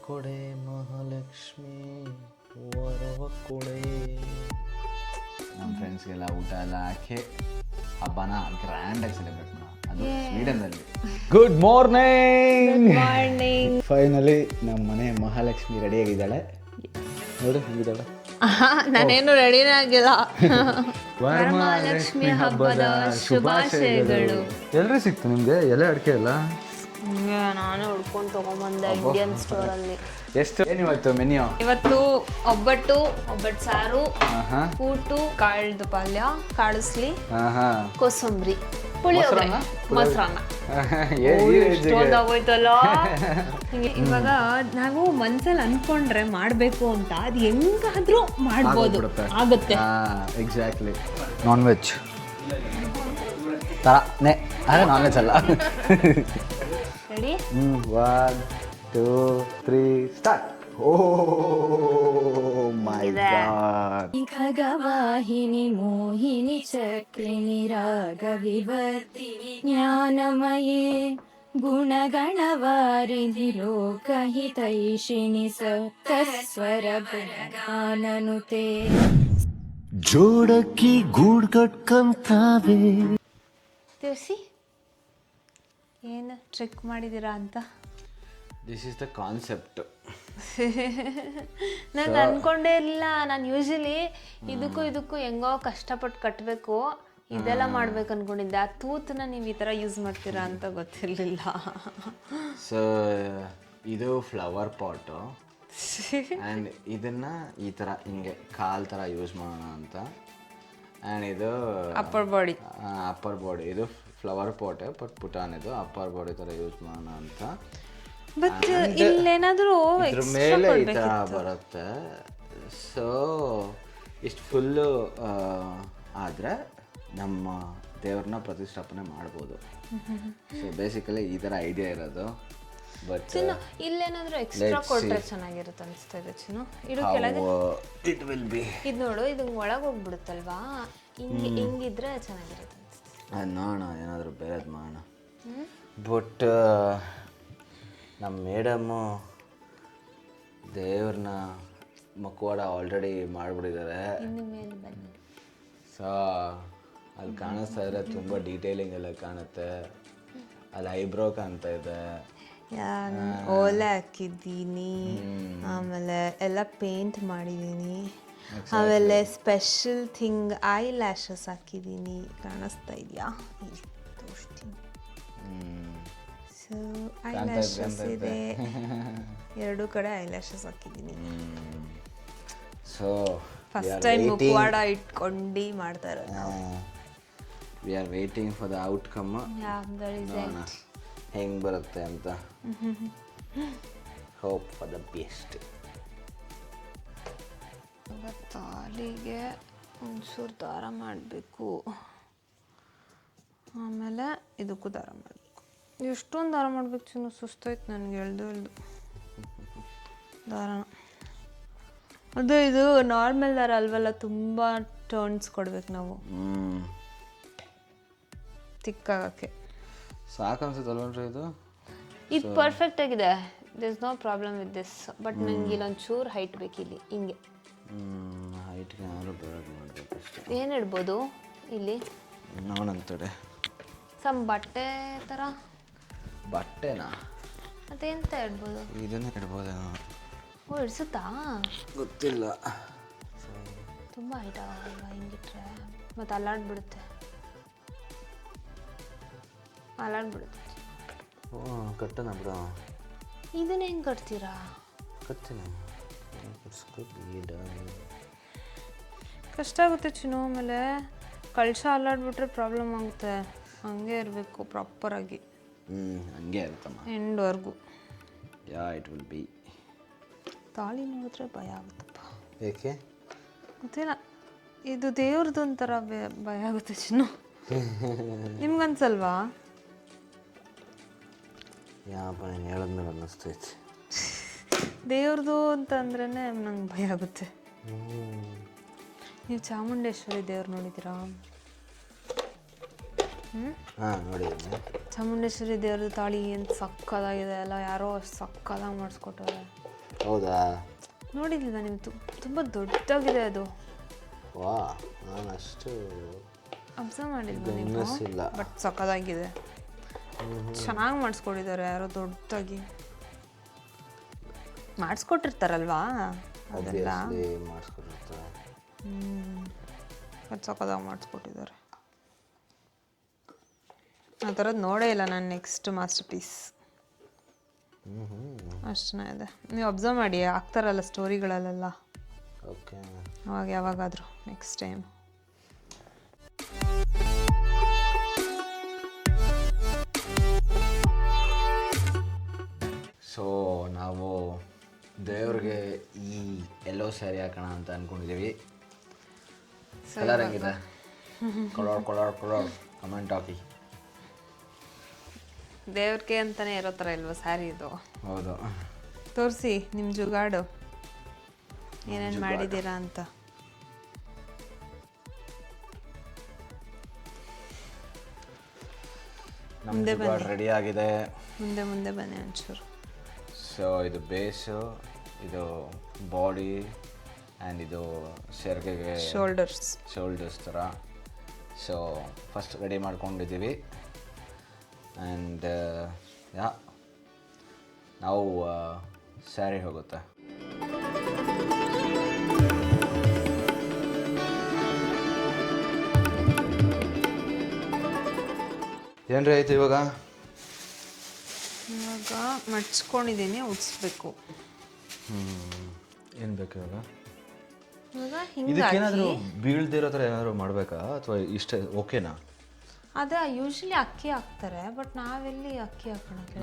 ಕೊಡೆ ಮಹಾಲಕ್ಷ್ಮಿ ವರವ ಕೊಡೆ. ನಮ್ಮ ಫ್ರೆಂಡ್ಸ್ಗೆಲ್ಲ ಊಟ ಎಲ್ಲ ಹಾಕಿ ಹಬ್ಬನ ಗ್ರ್ಯಾಂಡಾಗಿ ಸೆಲೆಬ್ರೇಟ್ ಮಾಡೋಣ, ಅದು ಸ್ವೀಡನ್ನಲ್ಲಿ. Good morning. ಫೈನಲಿ ನಮ್ಮ ಮನೆ ಮಹಾಲಕ್ಷ್ಮಿ ರೆಡಿಯಾಗಿದ್ದಾಳೆ. ನೋಡು ಹೇಗಿದ್ದಾಳೆ. ನಾನೇನು ರೆಡಿನೇ ಆಗಿಲ್ಲ. ವರಮಹಾಲಕ್ಷ್ಮಿ ಹಬ್ಬದ ಶುಭಾಶಯಗಳು. ಎಲ್ರಿ ಸಿಕ್ತು ನಿಮ್ಗೆ ಎಲೆ ಅಡಿಕೆ ಎಲ್ಲ? ನಾನು ಹುಡ್ಕೊಂಡು ತಗೊಂಬಂದೆ ಇಂಡಿಯನ್ ಸ್ಟೋರ್ ಅಲ್ಲಿ. ಎಷ್ಟು ಏನಿವತ್ತು ಮೆನ್ಯೂ? ಇವತ್ತು ಒಬ್ಬಟ್ಟು ಸಾರು, ಕೂಟು, ಕಾಳ್ದು ಪಲ್ಯ, ಕಾಳುಸ್ಲಿ, ಕೋಸಂಬರಿ, ಪುಳಿಯೋಗರೆ, ಮೊಸರನ್ನ. ಆಗೋಯ್ತಲ್ಲ. ಇವಾಗ ನಾವು ಮನ್ಸಲ್ಲಿ ಅನ್ಕೊಂಡ್ರೆ ಮಾಡ್ಬೇಕು ಅಂತ ಅದು ಹೆಂಗಾದ್ರೂ ಮಾಡ್ಬೋದು, ಆಗುತ್ತೆ. ಎಕ್ಸಾಕ್ಟ್ಲಿ. ನಾನ್ ವೆಜ್ ಥರನೇ, ಅದೇ ನಾನ್ ವೆಜ್ ಅಲ್ಲ. ರೆಡಿ? 1 2 3 ಸ್ಟಾರ್ಟ್. ಓ ಮೈ ಗಾಡ್. ಖಗವಾಹಿನಿ ಮೋಹಿನಿ ಚಕ್ರಿಣಿ ರಾಗ ವಿವರ್ತಿನಿ ಜ್ಞಾನಮಯೇ ಗುಣಗಣವಾರಿಧಿ ಲೋಕಹಿತೈಷಿಣಿ ಸಪ್ತಸ್ವರ ಬಲಗಾನನುತೆ ಜೋಡಕ್ಕಿ ಗೂಡ್ ಕಟ್ಕಂತಾವೆ. ತಿಳಿಸಿ ಏನು ಟ್ರಿಕ್ ಮಾಡಿದ್ದೀರಾ ಅಂತ. This is the concept. ನಾನು ಅನ್ಕೊಂಡೇ ಇಲ್ಲ. ನಾನು ಯೂಶಲಿ ಇದಕ್ಕೂ ಹೆಂಗೋ ಕಷ್ಟಪಟ್ಟು ಕಟ್ಟಬೇಕು, ಇದೆಲ್ಲ ಮಾಡ್ಬೇಕು ಅನ್ಕೊಂಡಿದ್ದೆ. ಆ ತೂತನ್ನ ನೀವು ಈ ಥರ ಯೂಸ್ ಮಾಡ್ತೀರಾ ಅಂತ ಗೊತ್ತಿರಲಿಲ್ಲ. ಸೊ ಇದು ಫ್ಲವರ್ ಪಾಟು ಆ್ಯಂಡ್ ಇದನ್ನು ಈ ಥರ ಹಿಂಗೆ ಕಾಲ್ ಥರ ಯೂಸ್ ಮಾಡೋಣ ಅಂತ. ಆ್ಯಂಡ್ ಇದು ಅಪ್ಪರ್ ಬಾಡಿ ಇದು ಫ್ಲವರ್ ಪಾಟೆ, ಬಟ್ ಪುಟಾನ್ ಇದು ಅಪ್ಪರ್ ಬಾಡಿ ಥರ ಯೂಸ್ ಮಾಡೋಣ ಅಂತ. ಬಟ್ ಇಲ್ಲೇನಾದರೂ ಇದ್ರ ಮೇಲೆ ಈ ಥರ ಬರುತ್ತೆ. ಸೊ ಇಷ್ಟು ಫುಲ್ಲು ಆದರೆ ನಮ್ಮ ದೇವ್ರನ್ನ ಪ್ರತಿಷ್ಠಾಪನೆ ಮಾಡ್ಬೋದು. ಸೊ ಬೇಸಿಕಲಿ ಈ ಥರ ಐಡಿಯಾ ಇರೋದು. ಬಟ್ ಇಲ್ಲೇನಾದರೂ ಎಕ್ಸ್ಟ್ರಾ ಕೊಟ್ಟರೆ ಚೆನ್ನಾಗಿರುತ್ತೆ ಅನಿಸ್ತಾ ಇದೆ ಚಿನ್ನು. ಇಡು ಕೆಳಗೆ ಇಟ್ ವಿಲ್ ಬಿ. ಇದು ನೋಡು, ಇದು ಒಳಗೆ ಹೋಗ್ಬಿಡುತ್ತಲ್ವಾ, ಹಿಂಗಿದ್ರೆ ಚೆನ್ನಾಗಿರುತ್ತೆ ಅನಿಸ್ತಾ. ಅದು ನೋಡೋಣ, ಏನಾದರೂ ಬೇರೆದು ಮಾಡೋಣ. ಬಟ್ ನಮ್ಮ ಮೇಡಮ್ಮು ದೇವ್ರನ್ನ ಮಕ್ಕವಾಡ ಆಲ್ರೆಡಿ ಮಾಡಿಬಿಟ್ಟಿದ್ದಾರೆ. ಇನ್ನು ಮೇಲೆ ಬನ್ನಿ. ಸೊ ಅಲ್ಲಿ ಕಾಣಿಸ್ತಾ ಇದ್ರೆ ತುಂಬ ಡೀಟೇಲಿಂಗ್ ಎಲ್ಲ ಕಾಣುತ್ತೆ. ಅಲ್ಲಿ ಐಬ್ರೋ ಕಾಣ್ತಾ ಇದೆ, ಓಲೆ ಹಾಕಿದ್ದೀನಿ, ಆಮೇಲೆ ಎಲ್ಲ ಪೇಂಟ್ ಮಾಡಿದ್ದೀನಿ, ಆಮೇಲೆ ಸ್ಪೆಷಲ್ ಥಿಂಗ್ ಐ ಲ್ಯಾಶಸ್ ಹಾಕಿದ್ದೀನಿ. ಕಾಣಿಸ್ತಾ ಇದೆಯಾ? ತೋರಿಸ್ತೀನಿ. ಸೊ ಐ ಲ್ಯಾಶಸ್ ಇದೆ, ಎರಡೂ ಕಡೆ ಐ ಲ್ಯಾಶಸ್ ಹಾಕಿದ್ದೀನಿ. ಸೊ ಫಸ್ಟ್ ಟೈಮ್ ಮುಖವಾಡ ಇಟ್ಕೊಂಡು ಮಾಡ್ತಾ ಇರೋದು ನಾವು. We are waiting for the outcome. ಹೆಂಗೆ ಬರುತ್ತೆ ಅಂತ. Hope for the best. ತಾಳಿಗೆ ಒಂಚೂರು ದಾರ ಮಾಡಬೇಕು, ಆಮೇಲೆ ಇದಕ್ಕೂ ದಾರ ಮಾಡಬೇಕು. ಎಷ್ಟೊಂದು ದಾರ ಮಾಡ್ಬೇಕು ಚಿನ್ನು, ಸುಸ್ತಾಯ್ತು ನನಗೆ ಎಳ್ದು ದಾರನ. ಅದು ಇದು ನಾರ್ಮಲ್ ದಾರ ಅಲ್ವಲ್ಲ, ತುಂಬ ಟರ್ನ್ಸ್ ಕೊಡ್ಬೇಕು ನಾವು ತಿಕ್ಕಾಗಕ್ಕೆ. ಸಾಕು ಅನ್ಸುತ್ತಲ್ವನ್ರಿ ಇದು? ಇದು ಪರ್ಫೆಕ್ಟ್ ಆಗಿದೆ, this no problem with this. But ನನಗೆ ಇಲ್ಲೊಂದು ಚೂರು ಹೈಟ್ ಬೇಕಿಲ್ಲಿ, ಹಿಂಗೆ ಹೈಟ್ಗೆ ಏನಾದ್ರು ಬೇರೆ ಮಾಡಬೇಕು ಅಷ್ಟೇ. ಏನು ಇಡ್ಬೋದು ಇಲ್ಲಿ? ನೋಡಂತಡೆ ಸಮ್ ಬಟ್ಟೆ ಥರ. ಬಟ್ಟೆನಾ? ಅದೇಂತ ಇಡ್ಬೋದು? ಇದನ್ನೇ ಇಡ್ಬೋದೇನೋ. ಓ, ಇಡ್ಸುತ್ತಾ? ಗೊತ್ತಿಲ್ಲ. ತುಂಬ ಹೈಟ್ ಆಗಲ್ಲ ಹಿಂಗಿಟ್ರೆ, ಮತ್ತು ಅಲ್ಲಾಡ್ಬಿಡುತ್ತೆ. ಓ ಕಟ್ಟನ ಬಿಡ. ಇದನ್ನ ಹೆಂಗೆ ಕಟ್ತೀರಾ? ಕಟ್ತೀನಿ. ಕಷ್ಟ ಆಗುತ್ತೆ ಚಿನ್ನು. ಆಮೇಲೆ ಕಳಶ ಅಲ್ಲಾಡ್ಬಿಟ್ರೆ ಪ್ರಾಬ್ಲಮ್ ಆಗುತ್ತೆ. ಹಂಗೆ ಇರಬೇಕು ಪ್ರಾಪರಾಗಿ, ಹಂಗೆ ಇರುತ್ತಮ್ಮ ಎಂಡ್ವರೆಗೂ. Yeah it will be. ತಾಳಿ ನೋಡಿದ್ರೆ ಭಯ ಆಗುತ್ತಪ್ಪ. ಏಕೆ ಗೊತ್ತಿಲ್ಲ, ಇದು ದೇವ್ರದ್ದು ಒಂಥರ ಭಯ ಆಗುತ್ತೆ ಚಿನ್ನು. ನಿಮ್ಗನ್ಸಲ್ವಾ? ಯಾಪ ನೀನು ಹೇಳಿದ್ಮೇಲೆ ಅನ್ನಿಸ್ತೈತಿ. ದೇವ್ರದು ಅಂತಂದ್ರೇ ನಂಗೆ ಭಯ ಆಗುತ್ತೆ. ನೀವು ಚಾಮುಂಡೇಶ್ವರಿ ದೇವ್ರು ನೋಡಿದ್ದೀರಾ? ಹಾಂ ನೋಡಿದ್ದೀನಿ. ಚಾಮುಂಡೇಶ್ವರಿ ದೇವ್ರದ್ದು ತಾಳಿ ಏನು ಸಕ್ಕದಾಗಿದೆ ಅಲ್ಲ, ಯಾರೋ ಅಷ್ಟು ಸಕ್ಕದಾಗಿ ಮಾಡಿಸ್ಕೊಟ್ಟವ್ರೆ. ಹೌದಾ? ನೋಡಿಲ್ವಾ ನೀವು? ತುಂಬ ದೊಡ್ಡದಾಗಿದೆ ಅದು. ವಾ, ನಾನು ಅಷ್ಟು ಅಬ್ಸರ್ವ್ ಮಾಡಿಲ್ವಾ ನೀವು? ಗಮನಿಸಿಲ್ಲ. ಬಟ್ ಸಕ್ಕದಾಗಿದೆ. ಚೆನ್ನಾಗಿ ಮಾಡಿಸ್ಕೊಟ್ಟಿದ್ದಾರೆ ಯಾರೋ ದೊಡ್ಡದಾಗಿ. ಮಾಡಿಸ್ಕೊಟ್ಟಿರ್ತಾರಲ್ವಾ ಅದೆಲ್ಲ. ಮಾಡಿಸ್ಕೊಟ್ಟಿರ್ತಾರೆ. ಅದು ಸಕ್ಕದಾಗಿ ಮಾಡಿಸ್ಕೊಟ್ಟಿದ್ದಾರೆ. ಆ ಥರದ್ದು ನೋಡೇ ಇಲ್ಲ ನಾನು. ನೆಕ್ಸ್ಟ್ ಮಾಸ್ಟರ್ ಪೀಸ್ ಅಷ್ಟು ಚೆನ್ನಾಗಿದೆ. ನೀವು ಅಬ್ಸರ್ವ್ ಮಾಡಿ, ಆಗ್ತಾರಲ್ಲ ಸ್ಟೋರಿಗಳಲ್ಲೆಲ್ಲ. ಓಕೆ, ಅವಾಗ ಯಾವಾಗಾದರೂ ನೆಕ್ಸ್ಟ್ ಟೈಮ್. ಸೊ ನಾವು ದೇವ್ರಿಗೆ ಈ ಎಲ್ಲೋ ಸ್ಯಾರಿ ಹಾಕೋಣ ಅಂತ ಅಂದ್ಕೊಂಡಿದ್ದೀವಿ. ಕಲರ್ ಹೆಂಗಿದೆ? ಕಲರ್ ಕಮೆಂಟ್ ಹಾಕಿ. ದೇವ್ರಿಗೆ ಅಂತಲೇ ಇರೋ ಥರ ಇಲ್ವಾ ಸ್ಯಾರಿ ಇದು? ಹೌದು, ತೋರಿಸಿ ನಿಮ್ಮ ಜುಗಾಡು ಏನೇನು ಮಾಡಿದ್ದೀರಾ ಅಂತ. ಮುಂದೆ ರೆಡಿ ಆಗಿದೆ. ಮುಂದೆ ಬನ್ನಿ ಒಂಚೂರು. ಸೊ ಇದು ಬೇಸು, ಇದು ಬಾಡಿ ಆ್ಯಂಡ್ ಇದು ಸೆರ್ಗೆಗೆ ಶೋಲ್ಡರ್ಸ್ ಥರ. ಸೊ ಫಸ್ಟ್ ರೆಡಿ ಮಾಡ್ಕೊಂಡಿದ್ದೀವಿ. ಆ್ಯಂಡ್ ಯಾ ನಾವು ಸ್ಯಾರಿ ಹೋಗುತ್ತೆ. ಏನ್ರಿ ಆಯ್ತು ಇವಾಗ ಮಡ್ಚ್ಕೊಂಡಿದ್ದೀನಿ, ಉಡ್ಸ್ಬೇಕು. ಏನು ಬೇಕು ಇವಾಗ? ಇವಾಗ ಇದಕ್ಕೇನಾದರೂ ಬೀಳ್ದಿರೋ ಥರ ಏನಾದರೂ ಮಾಡಬೇಕಾ ಅಥವಾ ಇಷ್ಟೇ ಓಕೆನಾ? ಅದೇ ಯೂಶ್ವಲಿ ಅಕ್ಕಿ ಹಾಕ್ತಾರೆ, ಬಟ್ ನಾವೆಲ್ಲಿ ಅಕ್ಕಿ ಹಾಕೋಣಕ್ಕೆ.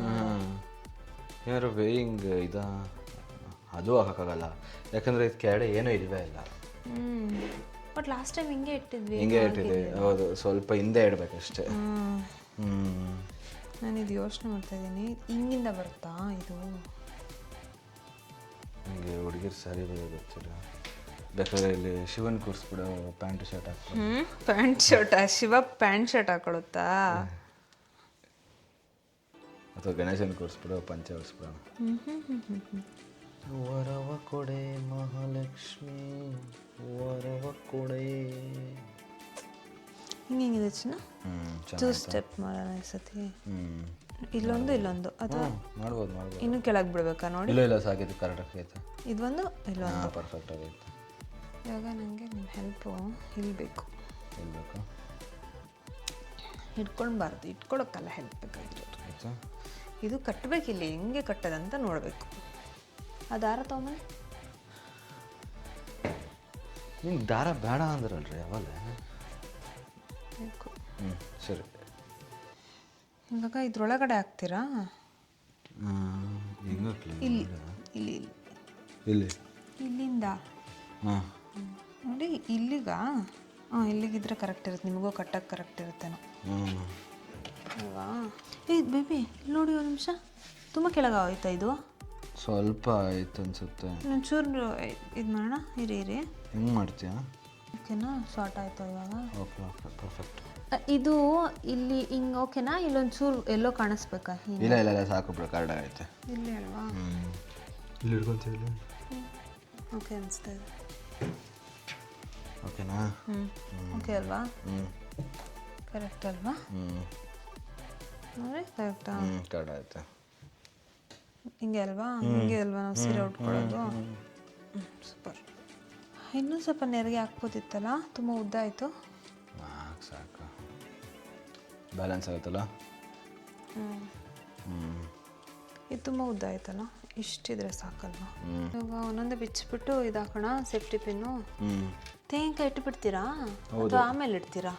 ಏನಾದ್ರು ವೇಯಿಂಗ್ ಅದು ಹಾಕೋಕ್ಕಾಗಲ್ಲ, ಯಾಕಂದರೆ ಇದು ಕೆಳಗಡೆ ಏನೂ ಇಲ್ಲವೇ ಇಲ್ಲ. ಬಟ್ ಲಾಸ್ಟ್ ಟೈಮ್ ಹಿಂಗೆ ಇಟ್ಟಿದ್ವಿ. ಹೌದು, ಸ್ವಲ್ಪ ಹಿಂದೆ ಇಡಬೇಕಷ್ಟೇ. ನಾನು ಇದು ಯೋಚನೆ ಮಾಡ್ತಾಯಿದ್ದೀನಿ, ಹಿಂಗಿಂದ ಬರುತ್ತಾ ಇದು? ನನಗೆ ಹುಡುಗಿರು ಸ್ಯಾರಿ ಬಗ್ಗೆ ಗೊತ್ತಿಲ್ಲ. ಬೇಕಾದ್ರೆ ಇಲ್ಲಿ ಶಿವನ್ ಕೂರಿಸ್ಬಿಡು, ಪ್ಯಾಂಟ್ ಶರ್ಟ್ ಹಾಕ್ಬಿಡು. Pant shirt? Shiva pant shirt ಹಾಕೊಳುತ್ತಾ? ಅಥವಾ ಗಣೇಶನ್ ಕೂರಿಸ್ಬಿಡು, ಪಂಚೆ ಹೊರಿಸ್ಬಿಡು. ವರವ ಕೊಡೆ ಮಹಾಲಕ್ಷ್ಮಿ, ವರವ ಕೊಡೆ. ಹಿಂಗಿದೆ ಚಿನ್ನ. 2 ಸ್ಟೆಪ್ ಮಾಡೋಣ ಈ ಸತಿ. ಇಲ್ಲೊಂದು ಅಥವಾ ಮಾಡ್ಬೋದು. ಇನ್ನೂ ಕೆಳಗೆ ಬಿಡ್ಬೇಕಾ ನೋಡಿ? ಇಲ್ಲ ಸಾಕಿದ್ದು ಕರೆಕ್ಟಾಗಿ ಐತೆ. ಇದೊಂದು ಇಲ್ಲೊಂದು ಪರ್ಫೆಕ್ಟ್ ಆಗೈತೆ. ಇವಾಗ ನನಗೆ ನಿಮ್ಮ ಹೆಲ್ಪು ಇಲ್ಲಿ ಬೇಕು. ಹಿಡ್ಕೊಳ್ಬಾರ್ದು, ಇಟ್ಕೊಳಕ್ಕಲ್ಲ ಹೆಲ್ಪ್ ಬೇಕಾಗಿರೋದು. ಇದು ಕಟ್ಟಬೇಕಿಲ್ಲ, ಹೆಂಗೆ ಕಟ್ಟದಂತ ನೋಡಬೇಕು. ಆ ದಾರ ತೊಗೊಂಬನ್ನಿ. ನಿಂಗೆ ದಾರ ಬೇಡ ಅಂದ್ರಲ್ರಿ ಅವಾಗ? ಬೇಕು. ಸರಿ. ಇವಾಗ ಇದ್ರೊಳಗಡೆ ಹಾಕ್ತೀರಾ? ಇಲ್ಲಿ ಇಲ್ಲಿ ಇಲ್ಲಿ ಇಲ್ಲಿಂದ ನೋಡಿ ಇಲ್ಲಿಗಾ? ಇಲ್ಲಿಗಿದ್ರೆ ಕರೆಕ್ಟ್ ಇರುತ್ತೆ, ನಿಮಗೂ ಕಟ್ಟಕ್ಕೆ ಕರೆಕ್ಟ್ ಇರುತ್ತೇನೋ ಅಲ್ವಾ? ಬೇಬಿ ಇಲ್ಲಿ ನೋಡಿ, ಒಂದು ನಿಮಿಷ. ತುಂಬ ಕೆಳಗೆ ಆಯ್ತಾ ಇದು? ಸ್ವಲ್ಪ ಆಯ್ತು ಅನ್ಸುತ್ತೆ. ಒಂಚೂರು ಇದು ಮಾಡೋಣ. ಇರಿ ಹೆಂಗೆ ಮಾಡ್ತೀಯಾ? ಓಕೆನಾ? ಶಾರ್ಟ್ ಆಯಿತು ಇವಾಗ. Okay perfect. ಇದು ಇಲ್ಲಿ ಹಿಂಗೆ ಓಕೆನಾ? ಇಲ್ಲೊಂಚೂರು ಎಲ್ಲೋ ಕಾಣಿಸ್ಬೇಕಾ? ಇಲ್ಲ ಸಾಕು ಬಿಡು, ಕರೆಕ್ಟ್ ಆಗೈತೆ. ಇಲ್ಲಿ ಅಲ್ವಾ? ಇಲ್ಲಿ ಹಿಡ್ಕೊಂತೀವಿ. ಓಕೆ ಅನಿಸ್ತಾ ಇದೆ. ಓಕೆನಾ? ಓಕೆ ಅಲ್ವಾ? ಕರೆಕ್ಟ್ ಅಲ್ವಾ? ನೋಡಿ ಕರೆಕ್ಟಾ? ಕರೆಕ್ಟ್ ಆಯ್ತು. ಹಿಂಗೆ ಅಲ್ವಾ ನಾವು ಸೀರೆ ಉಟ್ಕೊಳ್ಳೋದು? ಸೂಪರ್. ಇನ್ನೂ ಸ್ವಲ್ಪ ನೆರಿಗೆ ಹಾಕ್ಬೋದಿತ್ತಲ್ಲ, ತುಂಬ ಉದ್ದ ಆಯಿತು. ಸಾಕು, ಬ್ಯಾಲೆನ್ಸ್ ಆಗುತ್ತಲ್ಲ. ಇದು ತುಂಬ ಉದ್ದ ಆಯ್ತಲ್ಲ, ಇಷ್ಟಿದ್ರೆ ಸಾಕಲ್ವಾ? ಇವಾಗ ಒಂದೊಂದೇ ಬಿಚ್ಚಿಬಿಟ್ಟು ಇದು ಹಾಕೋಣ. Safety pin. ತೆಂಗಿನಕಾಯಿ ಇಟ್ಬಿಡ್ತೀರಾ ಅಥವಾ ಆಮೇಲೆ ಇಡ್ತೀರಾ?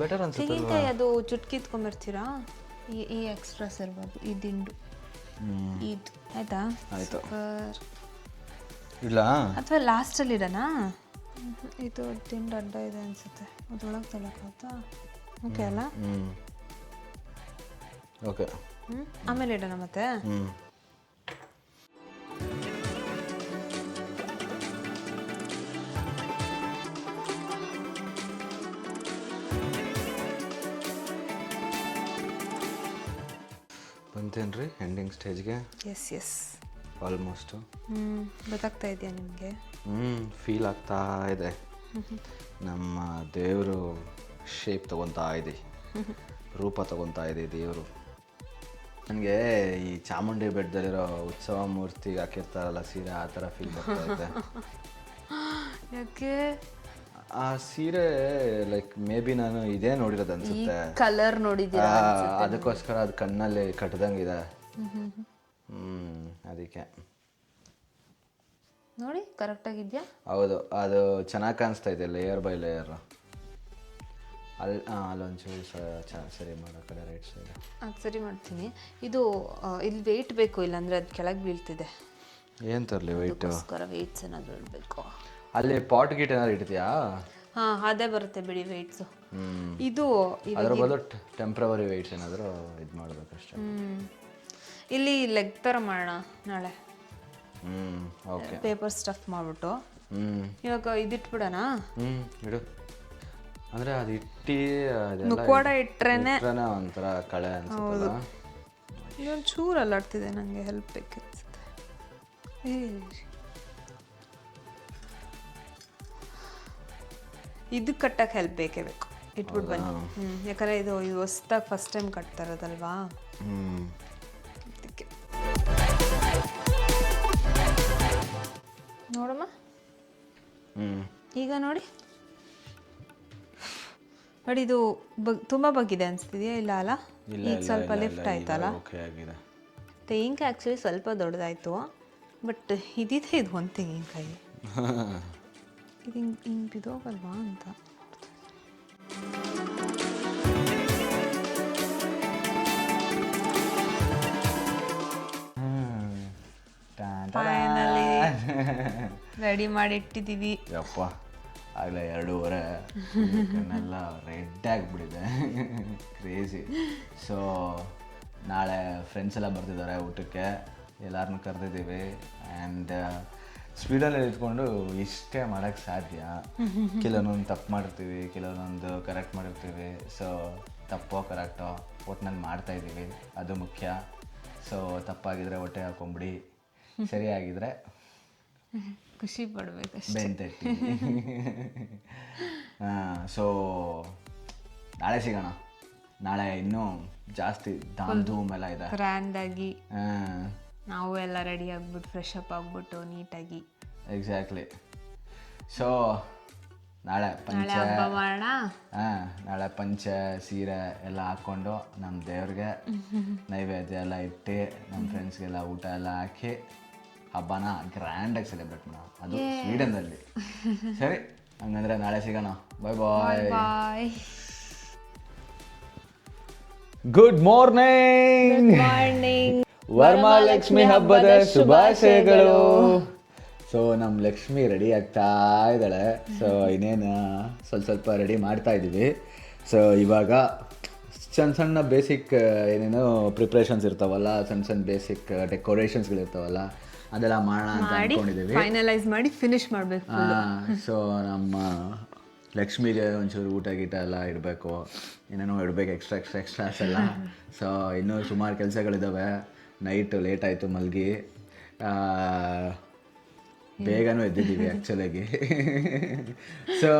ಬೆಟರ್ ಅನ್ಸುತ್ತೆ. ತೆಂಗಿನಕಾಯಿ ಅದು ಚುಟ್ಕಿ ಇಟ್ಕೊಂಬರ್ತೀರಾ? ಈ ಎಕ್ಸ್ಟ್ರಾಸ್ ಇರ್ಬೋದು, ಈ ದಿಂಡು ಇದು. ಆಯ್ತಾ? ಸೂಪರ್. ಇಲ್ಲ ಅಥವಾ ಲಾಸ್ಟಲ್ಲಿ ಇಡೋಣ? ಇದು ದಿಂಡು ಅಡ್ಡ ಇದೆ ಅನಿಸುತ್ತೆ, ಅದ್ರೊಳಗೆ ತಗೊಳಕ್ಕಾಗುತ್ತಾ? ಓಕೆ ಅಲ್ಲ? ಓಕೆ. ಆಮೇಲೆ ಇಡೋಣ ಮತ್ತೆ. ಬಂತೇನ್ರಿ ಎಂಡಿಂಗ್ ಸ್ಟೇಜ್ಗೆ? Yes almost. ಗೊತ್ತಾಗ್ತಾ ಇದೆಯಾ ನಿಮಗೆ? ಫೀಲ್ ಆಗ್ತಾ ಇದೆ. ನಮ್ಮ ದೇವರು ಶೇಪ್ ತೊಗೊತಾ ಇದೆ, ರೂಪ ತೊಗೊತಾ ಇದೆ ದೇವರು. ನನಗೆ ಈ ಚಾಮುಂಡಿ ಬೆಟ್ಟದಲ್ಲಿರೋ ಉತ್ಸವ ಮೂರ್ತಿಗೆ ಹಾಕಿರ್ತಾರಲ್ಲ ಸೀರೆ, ಆ ಥರ ಫೀಲ್ ಬರ್ತಾ ಇದೆ. ಯಾಕೆ? ಆ ಸೀರೆ ಲೈಕ್ ಮೇ ಬಿ ನಾನು ಇದೇ ನೋಡಿರೋದು ಅನ್ಸುತ್ತೆ. ಕಲರ್ ನೋಡಿದ್ದೀರಾ? ಅದಕ್ಕೋಸ್ಕರ ಅದು ಕಣ್ಣಲ್ಲಿ ಕಟ್ಟದಂಗಿದೆ. ಅದಕ್ಕೆ ನೋಡಿ ಕರೆಕ್ಟಾಗಿದೆಯಾ? ಹೌದು, ಅದು ಚೆನ್ನಾಗಿ ಕಾಣಿಸ್ತಾ ಇದೆ ಲೇಯರ್ ಬೈ ಲೇಯರ್. ಅಲ್ಲೊಂಚೂರು ಸರಿ ಮಾಡೋ ಕಡೆ ರೈಟ್ ಸೈಡ್ ಅದು ಸರಿ ಮಾಡ್ತೀನಿ. ಇದು ಇಲ್ಲಿ ವೆಯ್ಟ್ ಬೇಕು, ಇಲ್ಲಾಂದರೆ ಅದು ಕೆಳಗೆ ಬೀಳ್ತಿದೆ. ಏನು ತರಲಿ ವೆಯ್ಟು? ವೆಯ್ಟ್ಸ್ ಏನಾದರೂ ಇಡಬೇಕು. ಅಲ್ಲಿ ಪಾಟ್ ಗೀಟ್ ಏನಾದ್ರು ಇಡ್ತೀಯಾ? ಹಾಂ, ಅದೇ ಬರುತ್ತೆ ಬಿಡಿ ವೆಯ್ಟ್ಸು. ಇದು ಅದ್ರ ಬದಲು ಟೆಂಪ್ರವರಿ ವೆಯ್ಟ್ಸ್ ಏನಾದರೂ ಇದು ಮಾಡಬೇಕಷ್ಟೇ. ಇಲ್ಲಿ ಲೆಗ್ ಥರ ಮಾಡೋಣ ನಾಳೆ. ಓಕೆ. ಪೇಪರ್ ಸ್ಟಫ್ ಮಾಡಿಬಿಟ್ಟು ಇವಾಗ ಇದಿಟ್ಬಿಡೋಣ. ಇಡು. ಅಂದರೆ ಅದು ಇಟ್ಟು ಮುಖವಾಡ ಇಟ್ರೇನೆ ಒಂಥರ ಕಳೆ ಅನ್ಸುತ್ತಲ್ಲ. ಇದೊಂದು ಚೂರು ಅಲ್ಲಾಡ್ತಿದೆ, ನನಗೆ ಹೆಲ್ಪ್ ಬೇಕಿತ್ತು. ಇದು ಕಟ್ಟಕ್ಕೆ ಹೆಲ್ಪ್ ಬೇಕೇ ಬೇಕು. ಇಟ್ಬಿಟ್ಟು ಬನ್ನಿ. ಯಾಕಂದರೆ ಇದು ಹೊಸ್ದಾಗಿ ಫಸ್ಟ್ ಟೈಮ್ ಕಟ್ತಾ ಇರೋದಲ್ವಾ, ಅದಕ್ಕೆ. ನೋಡಮ್ಮ, ಈಗ ನೋಡಿ ನೋಡಿ, ಇದು ತುಂಬ ಬಗ್ಗಿದೆ ಅನಿಸ್ತಿದೆಯಾ? ಇಲ್ಲ ಅಲ್ಲ, ಈಗ ಸ್ವಲ್ಪ ಲಿಫ್ಟ್ ಆಯ್ತಲ್ಲ. ತೆಂಗಿನಕಾಯಿ ಆ್ಯಕ್ಚುಲಿ ಸ್ವಲ್ಪ ದೊಡ್ಡದಾಯಿತು, ಬಟ್ ಇದಿದೆ, ಇದು ಒಂದು ತೆಂಗಿನಕಾಯಿ. ಇದು ಹಿಂಗೆ ಬಿದೋಗಲ್ವಾ ಅಂತ. ಫೈನಲಿ ರೆಡಿ ಮಾಡಿ ಇಟ್ಟಿದ್ದೀವಿ. ಯಪ್ಪ, ಆಗಲೇ 2:30 ಕಣ್ಣೆಲ್ಲ ರೆಡ್ ಆಗಿಬಿಟ್ಟಿದೆ. ಕ್ರೇಜಿ. ಸೊ ನಾಳೆ ಫ್ರೆಂಡ್ಸ್ ಎಲ್ಲ ಬರ್ತಿದ್ದಾರೆ ಊಟಕ್ಕೆ, ಎಲ್ಲರನ್ನೂ ಕರೆದಿದ್ದೀವಿ. ಆ್ಯಂಡ್ ಸ್ಪೀಡಲ್ಲಿ ಇಟ್ಕೊಂಡು ಇಷ್ಟೇ ಮಾಡೋಕ್ಕೆ ಸಾಧ್ಯ. ಕೆಲವೊಂದೊಂದು ತಪ್ಪು ಮಾಡಿರ್ತೀವಿ, ಕೆಲವೊಂದೊಂದು ಕರೆಕ್ಟ್ ಮಾಡಿರ್ತೀವಿ. ಸೊ ತಪ್ಪೋ ಕರೆಕ್ಟೋ ಒಟ್ಟಿನಲ್ಲಿ ಮಾಡ್ತಾಯಿದ್ದೀವಿ, ಅದು ಮುಖ್ಯ. ಸೊ ತಪ್ಪಾಗಿದ್ರೆ ಹೊಟ್ಟೆ ಹಾಕೊಂಬಿಡಿ, ಸರಿಯಾಗಿದ್ರೆ ಖುಷಿ ಪಡಬೇಕು, ಬೆಂತಟ್ಟಿ. ಸೊ ನಾಳೆ ಸಿಗೋಣ. ನಾಳೆ ಇನ್ನೂ ಜಾಸ್ತಿ ಧಾಮ್ ಧೂಮ್ ಎಲ್ಲ ಇದೆ, ಗ್ರ್ಯಾಂಡಾಗಿ. ನಾವು ಎಲ್ಲ ರೆಡಿ ಆಗ್ಬಿಟ್ಟು ಫ್ರೆಶ್ ಅಪ್ ಆಗ್ಬಿಟ್ಟು ನೀಟಾಗಿ. ಎಕ್ಸಾಕ್ಟ್ಲಿ. ಸೊ ನಾಳೆ ಪಂಚೆ ಮಾಡೋಣ. ನಾಳೆ ಪಂಚೆ ಸೀರೆ ಎಲ್ಲ ಹಾಕ್ಕೊಂಡು ನಮ್ಮ ದೇವ್ರಿಗೆ ನೈವೇದ್ಯ ಎಲ್ಲ ಇಟ್ಟು ನಮ್ಮ ಫ್ರೆಂಡ್ಸ್ಗೆಲ್ಲ ಊಟ ಎಲ್ಲ ಹಾಕಿ ಹಬ್ಬನ ಗ್ರ್ಯಾಂಡಾಗಿ ಸೆಲೆಬ್ರೇಟ್ ಮಾಡೋಣ, ಅದು ಸ್ವೀಡನ್ನಲ್ಲಿ. ಸರಿ, ಹಂಗಂದ್ರೆ ನಾಳೆ ಸಿಗೋಣ. Bye bye bye. Good morning. Varamahalakshmi ಹಬ್ಬದ ಶುಭಾಶಯಗಳು. ಸೊ ನಮ್ಮ ಲಕ್ಷ್ಮಿ ರೆಡಿ ಆಗ್ತಾ ಇದ್ದಾಳೆ. ಸೊ ಇನ್ನೇನು ಸ್ವಲ್ಪ ರೆಡಿ ಮಾಡ್ತಾ ಇದ್ದೀವಿ. ಸೊ ಇವಾಗ ಸಣ್ಣ ಬೇಸಿಕ್ ಏನೇನೋ ಪ್ರಿಪ್ರೇಷನ್ಸ್ ಇರ್ತಾವಲ್ಲ, ಸಣ್ಣ ಬೇಸಿಕ್ ಡೆಕೋರೇಷನ್ಸ್ಗಳಿರ್ತಾವಲ್ಲ, ಅದೆಲ್ಲ ಮಾಡೋಣ ಅಂತ ಅಂದ್ಕೊಂಡಿದ್ದೀವಿ. ಫೈನಲೈಸ್ ಮಾಡಿ ಫಿನಿಶ್ ಮಾಡಬೇಕು. ಸೊ ನಮ್ಮ ಲಕ್ಷ್ಮಿಗೆ ಒಂಚೂರು ಊಟ ಗೀಟ ಎಲ್ಲ ಇಡಬೇಕು, ಏನೇನೋ ಇಡಬೇಕು, ಎಕ್ಸ್ಟ್ರಾಸ್ ಎಲ್ಲ. ಸೊ ಇನ್ನೂ ಸುಮಾರು ಕೆಲಸಗಳಿದ್ದಾವೆ. ನೈಟ್ ಲೇಟ್ ಆಯಿತು ಮಲಗಿ, ಬೇಗನೂ ಎದ್ದಿದ್ದೀವಿ ಆ್ಯಕ್ಚುಲಾಗಿ. ಸೊ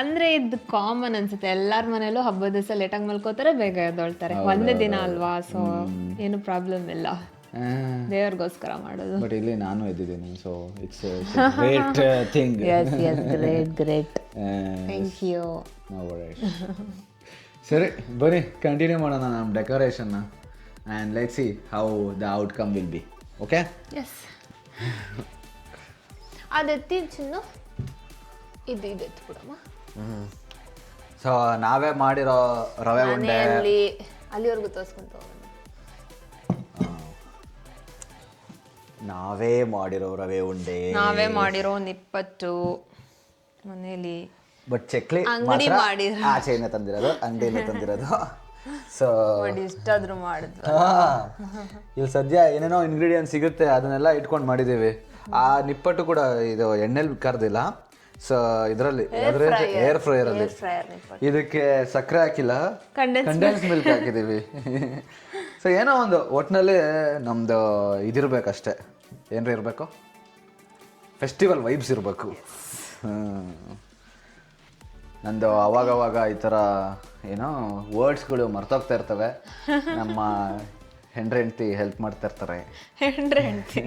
ಅಂದರೆ ಇದು ಕಾಮನ್ ಅನ್ಸುತ್ತೆ, ಎಲ್ಲರ ಮನೇಲೂ ಹಬ್ಬದ ದಿವಸ ಲೇಟಾಗಿ ಮಲ್ಕೋತಾರೆ, ಬೇಗ ಎದ್ದೊಳ್ತಾರೆ. ಒಂದೇ ದಿನ ಅಲ್ವಾ, ಸೊ ಏನು ಪ್ರಾಬ್ಲಮ್ ಇಲ್ಲ, ದೇವ್ರಿಗೋಸ್ಕರ ಮಾಡೋದು. ಬಟ್ ಇಲ್ಲಿ ನಾನು ಎದ್ದಿದ್ದೀನಿ, so it's great thing. Great thank you. ಸರಿ, ಬನ್ನಿ ಕಂಟಿನ್ಯೂ ಮಾಡೋಣ ನಮ್ಮ ಡೆಕೋರೇಷನ್ನ. And let's see how the outcome will be. Okay? Yes. ಅದು ಎತ್ತಿನ್ನು ಇದು ಎತ್ಬಿಡಮ್ಮ. ಸೊ ನಾವೇ ಮಾಡಿರೋ ರವೆ ಉಂಡೆ ಅಲ್ಲಿವರೆಗೂ ತೋರಿಸ್ಕೊಂತ ಹೋಗೋಣ. ನಾವೇ ಮಾಡಿರೋ ರವೆ ಉಂಡೆ, ನಾವೇ ಮಾಡಿರೋ ನಿಪ್ಪಟ್ಟು ಮನೇಲಿ. ಬಟ್ ಚಕ್ಲಿ ಅಂಗಡಿ ಮಾಡಿರೋ, ಆಚೆಯಿಂದ ತಂದಿರೋದು, ಅಂಗಡಿಯಿಂದ ತಂದಿರೋದು. ಸೊ ಇಷ್ಟಾದ್ರೂ ಮಾಡಿದ್ವಿ. ಇಲ್ಲಿ ಸದ್ಯ ಏನೇನೋ ಇಂಗ್ರೀಡಿಯೆಂಟ್ಸ್ ಸಿಗುತ್ತೆ, ಅದನ್ನೆಲ್ಲ ಇಟ್ಕೊಂಡು ಮಾಡಿದ್ದೀವಿ. ಆ ನಿಪ್ಪಟ್ಟು ಕೂಡ ಇದು ಎಣ್ಣೆಲಿ ಕರ್ದಿಲ್ಲ. ಸೊ ಇದರಲ್ಲಿ ಏರ್ ಫ್ರೈಯರಲ್ಲಿ ಇದಕ್ಕೆ ಸಕ್ಕರೆ ಹಾಕಿಲ್ಲ, ಕಂಡೆನ್ಸ್ ಮಿಲ್ಕ್ ಹಾಕಿದ್ದೀವಿ. ಸೊ ಏನೋ ಒಂದು ಒಟ್ಟಿನಲ್ಲಿ ನಮ್ದು ಇದಿರ್ಬೇಕಷ್ಟೆ, ಏನಾರ ಇರಬೇಕು, ಫೆಸ್ಟಿವಲ್ ವೈಬ್ಸ್ ಇರಬೇಕು. ನಂದು ಅವಾಗವಾಗ ಈ ಥರ ಏನೋ ವರ್ಡ್ಸ್ಗಳು ಮರ್ತೋಗ್ತಾ ಇರ್ತವೆ. ನಮ್ಮ ಹೆಂಡ್ತಿ ಹೆಲ್ಪ್ ಮಾಡ್ತಾ ಇರ್ತಾರೆ. ಹೆಂಡ್ತಿ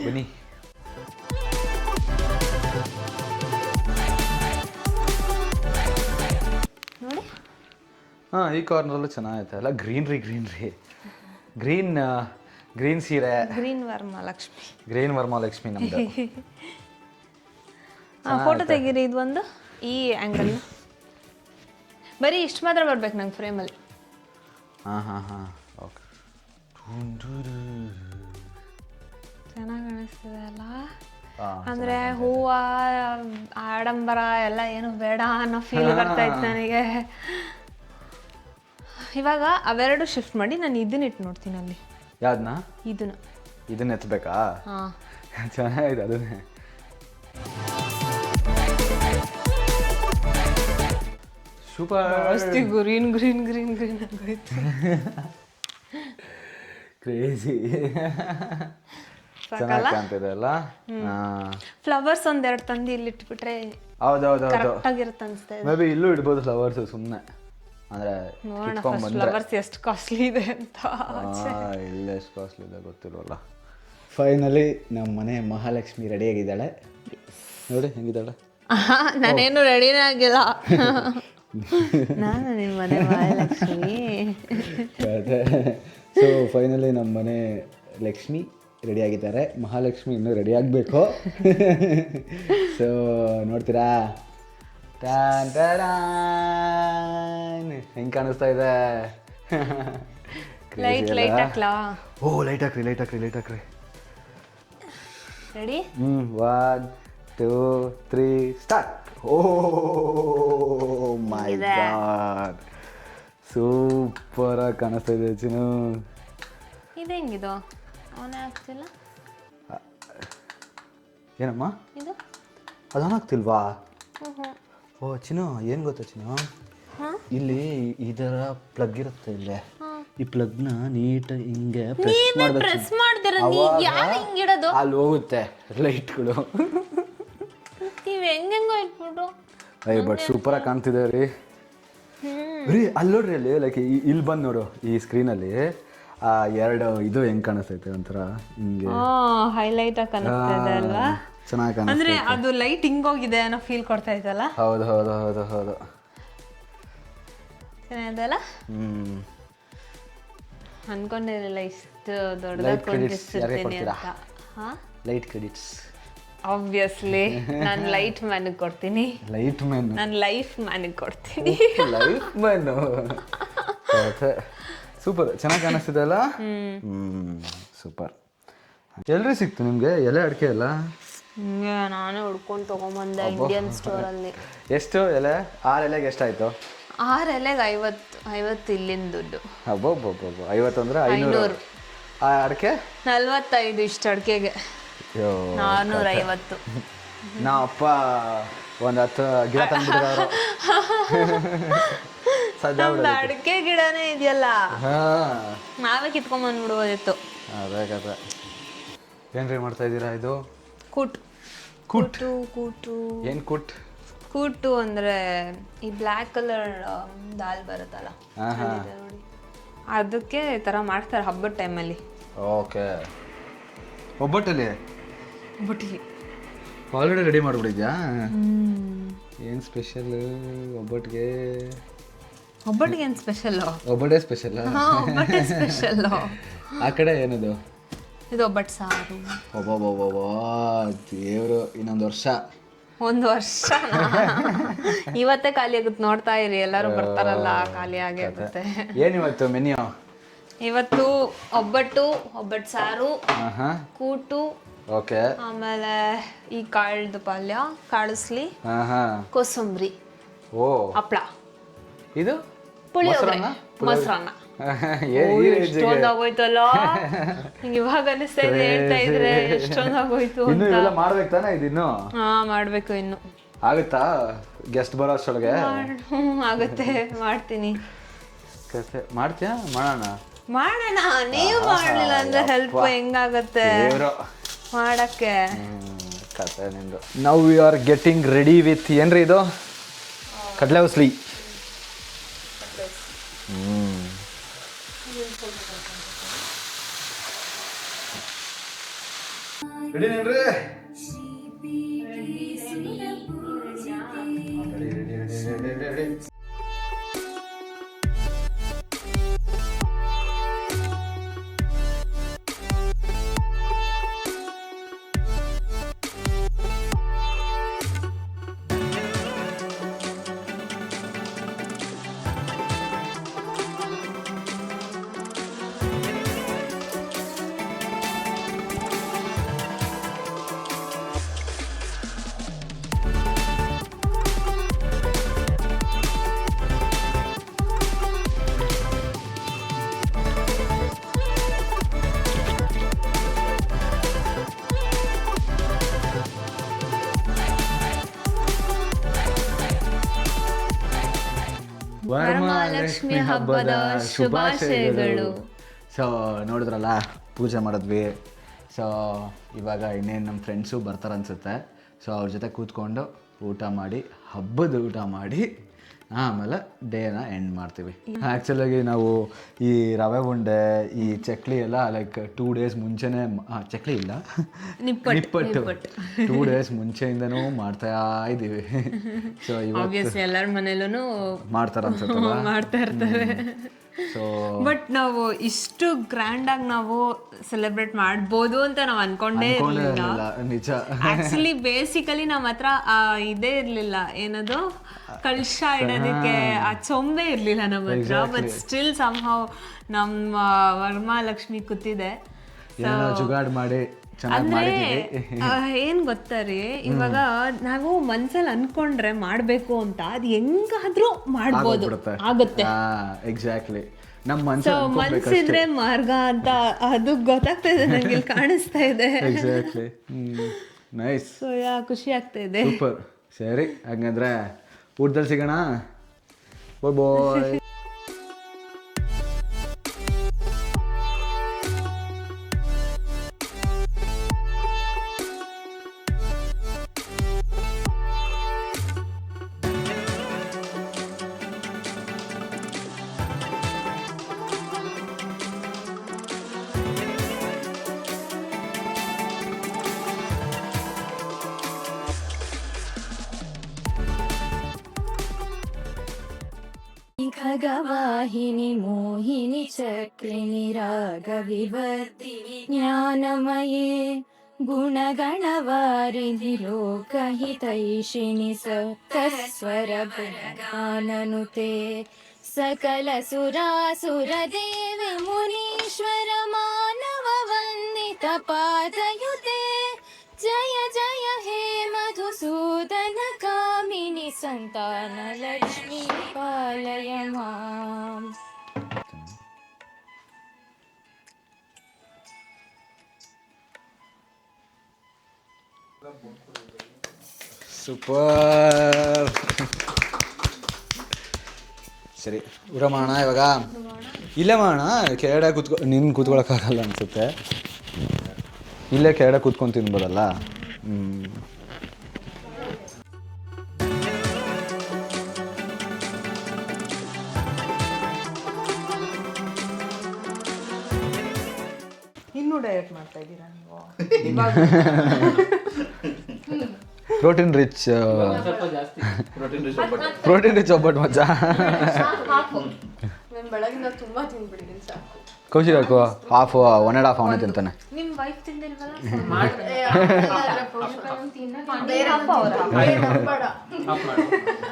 ಬನ್ನಿ. ನೋಡಿ. ಹಾಂ, ಈ ಕಾರ್ನರಲ್ಲೂ ಚೆನ್ನಾಗೈತೆ ಅಲ್ಲ. ಗ್ರೀನ್ರಿ ಗ್ರೀನ್ ಸೀರೆ, ಗ್ರೀನ್ ವರಮಹಾಲಕ್ಷ್ಮಿ. ಗ್ರೀನ್ ವರಮಹಾಲಕ್ಷ್ಮಿ ನಮ್ದು. ಫೋಟೋ ತೆಗೀರಿ, ಇದು ಒಂದು ಈ ಆ್ಯಂಗಲ್. ಬರೀ ಇಷ್ಟು ಮಾತ್ರ ಬರ್ಬೇಕು ನಂಗೆ ಫ್ರೇಮಲ್ಲಿ. ಹಾಂ ಓಕೆ. ಚೆನ್ನಾಗಿ ಕಾಣಿಸ್ತಿದೆ ಅಲ್ಲ. ಅಂದರೆ ಹೂವು ಆಡಂಬರ ಎಲ್ಲ ಏನು ಬೇಡ ಅನ್ನೋ ಫೀಲ್ ಬರ್ತಾ ಇತ್ತು ನನಗೆ. ಇವಾಗ ಅವೆರಡು ಶಿಫ್ಟ್ ಮಾಡಿ ನಾನು ಇದನ್ನ ಇಟ್ಟು ನೋಡ್ತೀನಿ ಅಲ್ಲಿ. ಯಾವ್ದನ್ನ? ಇದನ್ನ ಎತ್ತಬೇಕಾ? ಹಾಂ, ಚೆನ್ನಾಗಿದೆ ಅದನ್ನೇ. ಸೂಪರ್. ಗ್ರೀನ್ ಆಗೋಯ್ತು. ಕ್ರೇಜಿ. ಚೆನ್ನಾಗಿ ಕಾಣ್ತಿದೆ ಅಲ್ಲ. ಫ್ಲವರ್ಸ್ ಒಂದೆರಡು ತಂದು ಇಲ್ಲಿ ಇಟ್ಬಿಟ್ರೆ ಹೌದೌದು ಕರೆಕ್ಟಾಗಿರುತ್ತೆ ಅನಿಸ್ತಾ ಇದೆ. ಮೇ ಬಿ ಇಲ್ಲೂ ಇಡ್ಬೋದು ಫ್ಲವರ್ಸ್ ಸುಮ್ಮನೆ. ಅಂದರೆ ಫ್ಲವರ್ಸ್ ಎಷ್ಟು ಕಾಸ್ಟ್ಲಿ ಇದೆ ಅಂತ. ಇಲ್ಲ ಎಷ್ಟು ಕಾಸ್ಟ್ಲಿ ಇದೆ ಗೊತ್ತಿಲ್ವಲ್ಲ. ಫೈನಲಿ ನಮ್ಮ ಮನೆ ಮಹಾಲಕ್ಷ್ಮಿ ರೆಡಿಯಾಗಿದ್ದಾಳೆ. ನೋಡಿ ಹೆಂಗಿದ್ದಾಳೆ. ನಾನೇನು ರೆಡಿನೇ ಆಗಿಲ್ಲ. ನಾನು ನಿಮ್ಮ ಮನೆ ಮಹಾಲಕ್ಷ್ಮಿ. ಸೊ ಫೈನಲಿ ನಮ್ಮ ಮನೆ ಲಕ್ಷ್ಮಿ ರೆಡಿಯಾಗಿದ್ದಾರೆ. ಮಹಾಲಕ್ಷ್ಮಿ ಇನ್ನೂ ರೆಡಿ ಆಗಬೇಕು. ಸೊ ನೋಡ್ತೀರಾ ಹೆಂಗೆ ಕಾಣಿಸ್ತಾ ಇದೆ. ಲೈಟ್ ಹಾಕ್ಲಾ? ಓ ಲೈಟ್ ಹಾಕ್ರಿ. ರೆಡಿ? 1 2 3 ಸ್ಟಾರ್ಟ್. ಓ ಮೈ ಗಾಡ್, ಸೂಪರ್ ಆಗಿ ಕಾಣಿಸ್ತಾ ಇದೆ ಚಿನ್ನು. ಇದು ಹೆಂಗಿದು? ಅವನೇ ಆಗ್ತಿಲ್ಲ. ಏನಮ್ಮ ಇದು ಅದಾಗ್ತಿಲ್ವಾ? ಓ ಚಿನ್ನು, ಏನು ಗೊತ್ತಾ ಚಿನ್ನು, ಇಲ್ಲಿ ಇದರ ಪ್ಲಗ್ ಇರುತ್ತೆ. ಇಲ್ಲೇ ಈ ಪ್ಲಗ್ನ ನೀಟಾಗಿ ಹಿಂಗೆ ಪ್ರೆಸ್ ಮಾಡ್ತೀರ. ಅಲ್ಲಿ ಹೋಗುತ್ತೆ ಲೈಟ್ಗಳು. ನೀವು ಹೆಂಗೆಂಗೋ ಇಟ್ಬಿಟ್ಟು. ಬಟ್ ಸೂಪರ್ ಆಗಿ ಕಾಣ್ತಿದೆ ರೀ. ಅಲ್ಲಿ ನೋಡ್ರಿ, ಅಲ್ಲಿ ಲೈಕ್ ಇಲ್ಲಿ ಬಂದು ನೋಡು ಈ ಸ್ಕ್ರೀನಲ್ಲಿ ಎರಡು ಇದು ಹೆಂಗ್ ಕಾಣಿಸ್ತೈತೆ ಒಂಥರ ಹಿಂಗೆ ಹೈಲೈಟ್ ಆಗಿ ಕಾಣಿಸ್ತಾ ಅಲ್ವಾ? ಚೆನ್ನಾಗಿ ಕಾಣಿಸ್ತಾ ಅಂದ್ರೆ ಅದು ಲೈಟ್ ಹಿಂಗೋಗಿದೆ ಅನ್ನೋ ಫೀಲ್ ಕೊಡ್ತಾ ಇದ್ದಲ್ಲ. ಹೌದು ಹೌದು ಹೌದು ಹೌದು ಚೆನ್ನಾಗಿದೆಲ್ಲ. ಅನ್ಕೊಂಡಿರಲಿಲ್ಲ ಇಷ್ಟು ದೊಡ್ಡದಾಗಿ ಕೊಂಡಿರ್ತೀನಿ ಅಂತ. ಲೈಟ್ ಕ್ರೆಡಿಟ್ಸ್ ಆಬ್ವಿಯಸ್ಲಿ ನಾನು ಲೈಟ್ ಮ್ಯಾನಿಗೆ ಕೊಡ್ತೀನಿ. ಲೈಟ್ ಮ್ಯಾನ್ ನಾನು ಲೈಫ್ ಮ್ಯಾನಿಗೆ ಕೊಡ್ತೀನಿ. Life man. ಸೂಪರ್, ಚೆನ್ನಾಗಿ ಕಾಣಿಸ್ತಿದೆ ಅಲ್ಲ. ಸೂಪರ್. ಎಲ್ರಿ ಸಿಕ್ತು ನಿಮಗೆ ಎಲೆ ಅಡಿಕೆ ಎಲ್ಲ? ನಾನೇ ಹುಡ್ಕೊಂಡು ತೊಗೊಂಬಂದೆ ಇಂಡಿಯನ್ ಸ್ಟೋರಲ್ಲಿ. ಎಷ್ಟು ಎಲೆ? 6 ಎಲೆಗೆ ಎಷ್ಟಾಯಿತು? 6 ಎಲೆಗೆ 50 ಇಲ್ಲಿನ ದುಡ್ಡು. ಅಬ್ಬಬ್ಬಬ್ಬ, 50 ಅಂದರೆ 500. ಅಡಿಕೆ 45 ಇಷ್ಟು ಅಡಿಕೆಗೆ 450. ನಾ ಅಪ್ಪ ಒಂದು 10 ಗಿಡ ತಂದ್ಬಿಟ್ಟಿದ್ರು. ನಮ್ದು ಅಡಿಕೆ ಗಿಡನೇ ಇದೆಯಲ್ಲ, ನಾವೇ ಕಿತ್ಕೊಂಡ್ಬಂದ್ಬಿಡ್ಬೋದಿತ್ತು. ಅದೇ ಕತೆ. ಏನ್ರಿ ಮಾಡ್ತಾ ಇದ್ದೀರಾ? ಇದು ಕೂಟು. ಏನು ಕೂಟು ಅಂದರೆ ಈ ಬ್ಲ್ಯಾಕ್ ಕಲರ್ ದಾಲ್ ಬರುತ್ತಲ್ಲ ನೋಡಿ, ಅದಕ್ಕೆ ಈ ಥರ ಮಾಡ್ತಾರೆ ಹಬ್ಬದ ಟೈಮಲ್ಲಿ. ಓಕೆ. ಒಬ್ಬಟ್ಟಲ್ಲಿ ಒಬ್ಬಟ್ಟಿಗೆ ಆಲ್ರೆಡಿ ರೆಡಿ ಮಾಡಿಬಿಟ್ಟಿದ್ಯಾ? ಏನು ಸ್ಪೆಷಲ್ ಒಬ್ಬಟ್ಟಿಗೆ? ಒಬ್ಬಟ್ಟಿಗೆ ಏನು ಸ್ಪೆಷಲ್ಲು? ಒಬ್ಬಟ್ಟೇ ಸ್ಪೆಷಲ್. ಒಬ್ಬಟ್ಟೆ ಸ್ಪೆಷಲ್ಲು. ಆ ಕಡೆ ಏನದು? ಇದು ಒಬ್ಬಟ್ಟು ಸಾರು. ಒಬ್ಬೊಬ್ಬೊಬ್ಬ ದೇವರು, ಇನ್ನೊಂದು ವರ್ಷ. ಒಂದು ವರ್ಷ ಇವತ್ತೇ ಖಾಲಿ ಆಗುತ್ತೆ. ನೋಡ್ತಾ ಇರಿ, ಎಲ್ಲರೂ ಬರ್ತಾರಲ್ಲ, ಖಾಲಿ ಆಗೇ ಆಗುತ್ತೆ. ಏನಿವತ್ತು ಮೆನ್ಯೂ? ಇವತ್ತು ಒಬ್ಬಟ್ಟು ಸಾರು, ಕೂಟು, ಓಕೆ, ಆಮೇಲೆ ಈ ಕಾಳ್ದು ಪಲ್ಯ, ಕಾಳಿಸ್ಲಿ, ಕೋಸಂಬರಿ, ಓ ಹಪ್ಪಳ, ಇದು ಪುಳಿಯೋಗರೆ, ಮೊಸರನ್ನ. ಎಷ್ಟೊಂದಾಗೋಯ್ತಲ್ಲ, ಇವಾಗ ಅನಿಸ್ತಾ ಇದೆ ಹೇಳ್ತಾ ಇದ್ರೆ ಎಷ್ಟೊಂದಾಗೋಯ್ತು ಇನ್ನು ಇವೆಲ್ಲ ಮಾಡ್ಬೇಕು ತಾನೇ? ಇದಿನ್ನು ಮಾಡ್ಬೇಕು. ಇನ್ನು ಆಗುತ್ತಾ ಗೆಸ್ಟ್ ಬರೋ ಅಷ್ಟೊಳಗೆ? ಆಗುತ್ತೆ, ಮಾಡ್ತೀನಿ. ಮಾಡ್ತೀಯಾ? ಮಾಡೋಣ. ಮಾಡೋಣ, ನೀವು ಮಾಡಲಿಲ್ಲ ಅಂದ್ರೆ ಹೆಲ್ಪ್ ಹೆಂಗಾಗತ್ತೆ ಮಾಡಕ್ಕೆ. ಕತೆ ನಿಂದು. Now we are getting ready with ಏನ್ರಿ ಇದು ಕಡಲೆ ಉಸ್ಲಿ. ವರಮಹಾಲಕ್ಷ್ಮಿ ಹಬ್ಬದ ಶುಭಾಶಯಗಳು. ಸೊ ನೋಡಿದ್ರಲ್ಲ, ಪೂಜೆ ಮಾಡಿದ್ವಿ. ಸೊ ಇವಾಗ ಇನ್ನೇನು ನಮ್ಮ ಫ್ರೆಂಡ್ಸು ಬರ್ತಾರೆ ಅನಿಸುತ್ತೆ. ಸೊ ಅವ್ರ ಜೊತೆ ಕೂತ್ಕೊಂಡು ಊಟ ಮಾಡಿ, ಹಬ್ಬದ ಊಟ ಮಾಡಿ ಆಮೇಲೆ ಡೇನ ಎಂಡ್ ಮಾಡ್ತೀವಿ. ಆ್ಯಕ್ಚುಲಾಗಿ ನಾವು ಈ ರವೆ ಉಂಡೆ, ಈ ಚಕ್ಲಿ ಎಲ್ಲ ಲೈಕ್ 2 days ಮುಂಚೆನೇ, ಚಕ್ಲಿ ಇಲ್ಲ ನಿಪ್ಪಟ್ಟು 2 days ಮುಂಚೆಯಿಂದನೂ ಮಾಡ್ತಾ ಇದ್ದೀವಿ. ಸೊ ಇವಾಗ ಎಲ್ಲರ ಮನೇಲೂ ಮಾಡ್ತಾರೆ ಅನ್ಸುತ್ತಲ್ಲ, ಮಾಡ್ತಾ ಇರ್ತಾರೆ. ಸೊ ಬಟ್ ನಾವು ಇಷ್ಟು ಗ್ರ್ಯಾಂಡಾಗಿ ನಾವು ಸೆಲೆಬ್ರೇಟ್ ಮಾಡ್ಬೋದು ಅಂತ ನಾವು ಅನ್ಕೊಂಡೇ ಇರಲಿಲ್ಲ. ನಿಜ. ಆಕ್ಚುಲಿ ಬೇಸಿಕಲಿ ನಮ್ಮ ಹತ್ರ ಇದೇ ಇರಲಿಲ್ಲ, ಏನದು ಕಳಶ ಇಡೋದಕ್ಕೆ ಆ ಚೊಂಬೆ ಇರಲಿಲ್ಲ ನಮ್ಮ ಹತ್ರ. ಬಟ್ ಸ್ಟಿಲ್ ಸಮ್ಹೌ ನಮ್ಮ ವರಮಹಾಲಕ್ಷ್ಮಿ ಕೂತಿದೆ. ಜುಗಾಡ್ ಮಾಡಿ ಅಂದ್ರೆ ಏನ್ ಗೊತ್ತಾ ಇವಾಗ ನಾವು ಮನ್ಸಲ್ಲಿ ಅನ್ಕೊಂಡ್ರೆ ಮಾಡ್ಬೇಕು ಅಂತ ಅದು ಹೆಂಗಾದ್ರೂ ಮಾಡ್ಬೋದು, ಆಗುತ್ತೆ. ಎಕ್ಸಾಕ್ಟ್ಲಿ. ನಮ್ಮ ಮನ್ಸಿದ್ರೆ ಮಾರ್ಗ ಅಂತ ಅದು ಗೊತ್ತಾಗ್ತಾ ಇದೆ ನಂಗೆ, ಇಲ್ಲಿ ಕಾಣಿಸ್ತಾ ಇದೆ. ಎಕ್ಸಾಕ್ಟ್ಲಿ. ನೈಸ್. ಸೊ ಖುಷಿ ಆಗ್ತಾ ಇದೆ. ಸೂಪರ್. ಸರಿ, ಹಾಗಂದ್ರೆ ಊಟದಲ್ಲಿ ಸಿಗೋಣ. ಬಾಯ್ ಬಾಯ್. ಖಗವಾಹಿನಿ ಮೋಹಿನಿ ಚಕ್ರಿಣಿ ರಾಗವಿವರ್ತಿನಿ ಜ್ಞಾನಮಯೇ ಗುಣಗಣವಾರಿಧಿ ಲೋಕಹಿತೈಷಿಣಿ ಸಪ್ತಸ್ವರ ಬೃಂದಾನನುತೆ ಸಕಲ ಸುರಾಸುರ ದೇವಿ ಮುನೀಶ್ವರ ಮಾನವ ವಂದಿತ ಪಾದಯುತೆ ಜಯ ಜಯ ಹೇ ಮಧುಸೂದನ ಕಾಮಿನಿ ಸಂತಾನ ಲಕ್ಷ್ಮೀ ಪಾಲಯ ಮಾಂ. ಸೂಪರ್. ಸರಿ, ಊಟ ಮಾಡೋಣ ಇವಾಗ. ಇಲ್ಲೇ ಮಾಡೋಣ, ಕೆಳಗಡೆ ನಿನ್ನ ಕೂತ್ಕೊಳಕ್ಕಾಗಲ್ಲ ಅನಿಸುತ್ತೆ. ಇಲ್ಲೇ ಕೆಳಗಡೆ ಕೂತ್ಕೊಂಡು ತಿನ್ಬೋದಲ್ಲ. ಇನ್ನೂ ಡಯಟ್ ಮಾಡ್ತಾ ಇದ್ದೀರಾ ನೀವು? ಪ್ರೋಟೀನ್ ರಿಚ್ ಒಬ್ಬಟ್ಟು ಮಜ್ಜ. ಬೆಳಗಿಂದ ತುಂಬಾ ತಿಂದ್ಬಿಟ್ಟಿದ್ದೀನಿ ಸಾಕು. ಕೌಶಿಕ್ ಹಾಕು, 1.5 ಅವನೇ ತಿಂತಾನೆ. ನಿಮ್ಮ ವೈಫ್ ತಿಂದಿಲ್ವಲ್ಲ?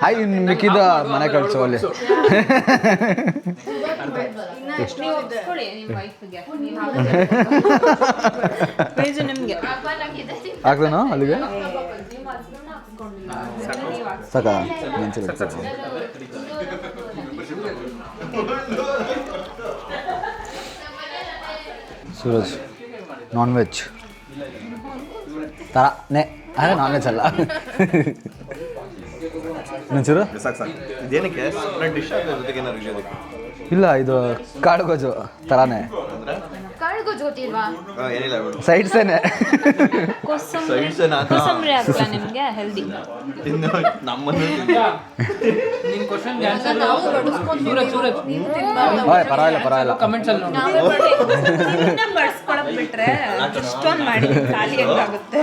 ಹಾಯ್, ಮಿಕ್ಕಿದ ಮನೆ ಕಳ್ಸು ಅಲ್ಲಿ. ಹಾಕ್ದೇನೋ ಅಲ್ಲಿಗೆ ಸಾಕಾ? ಸೂರಜ್ ನಾನ್ ವೆಜ್ ಥರನೇ, ಆದರೆ ನಾನ್ ವೆಜ್ ಅಲ್ಲ. ಇನ್ನೊಂಚೂರು ಇದೇನಕ್ಕೆ ಡಿಶ್ ಜೊತೆಗೆ ಇಲ್ಲ ಇದು ಕಾಳುಗೋಜು ಥರಾನೇ ಕಾಳ್ಗೋಜ್ ಗೊತ್ತಿಲ್ವಾ? ಸೈಡ್ಸೇನೆ. ಕೋಸಂಬರಿ ಹಾಕ್ಲಾ ನಿಮಗೆ ಹೆಲ್ದಿ? ಪರವಾಗಿಲ್ಲ ಬಡ್ಸ್ಕೊಳಕ್ ಬಿಟ್ರೆ ಇಷ್ಟೊಂದು ಮಾಡಿ ಖಾಲಿ ಹೆಂಗಾಗುತ್ತೆ?